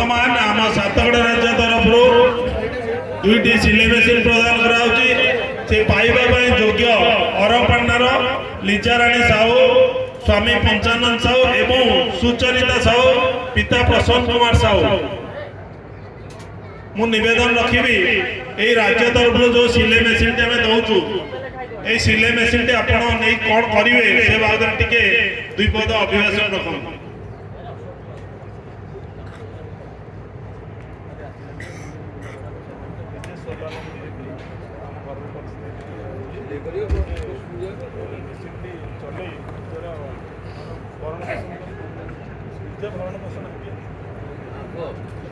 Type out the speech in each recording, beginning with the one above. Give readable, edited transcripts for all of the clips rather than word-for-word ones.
बर्तमान आम सातगड़ राज्य तरफ दुईटी सिलाई मेसीन प्रदान कराउची पाइबा योग्य अरपाणार लीजाराणी साहू स्वामी पंचानंद साहू एवं सुचरिता साहू पिता प्रसन्न कुमार साहू मु निवेदन रखी यही राज्य तरफ जो सिलाई मेसीन टी आम दौचु ये सिलाई मेसीन टी आप कौन करेंगे से बाबद टे दुई पद अभिभाषण रखु।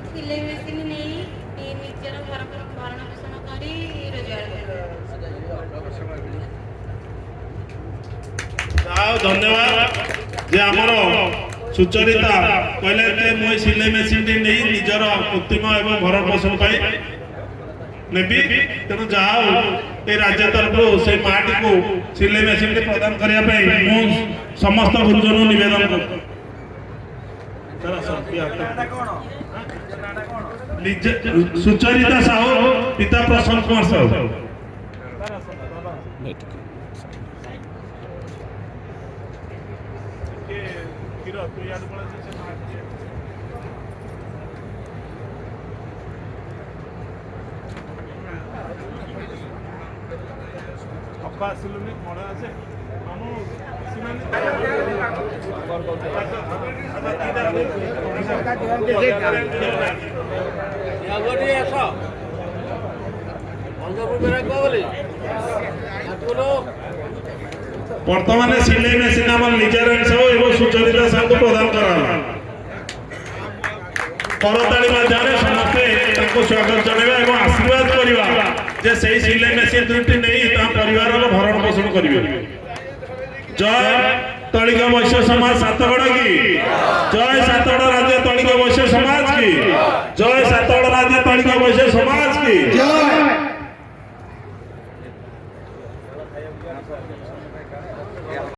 सिलाई मेसीन नहीं निजर भरण पोषण करी रोजगार धन्यवाद जे आमर सुचरिता कहले मुझे सिलाई मेसीन टी नहीं निजर कृत्रिम एवं भरण पोषण नेबी तेणु जहाँ ये राज्य तरफ से माटी को सिलाई मेसीन टी प्रदान करने समस्त गुरुजन निवेदन कर सुचरिता साहू पिता प्रसन्न कुमार साहू ଆସିଲୁନି ମଳେ ଆସେ बर्तमान सिलाई मेसीन आम लीजाराणी साहू एवं सुचरिता साहू को प्रदान करा करताली माध्यम समस्ते स्वागत जनवा और आशीर्वाद करवा जे सही सिलाई मेसीन दुईटी नहीं परिवार भरण पोषण करेंगे। जय तलिक वैश्य समाज सातगड़ की जय सातगड़ राज्य तलिक वैश्य समाज की जय सातगड़ राज्य तलिक वैश्य समाज की जय।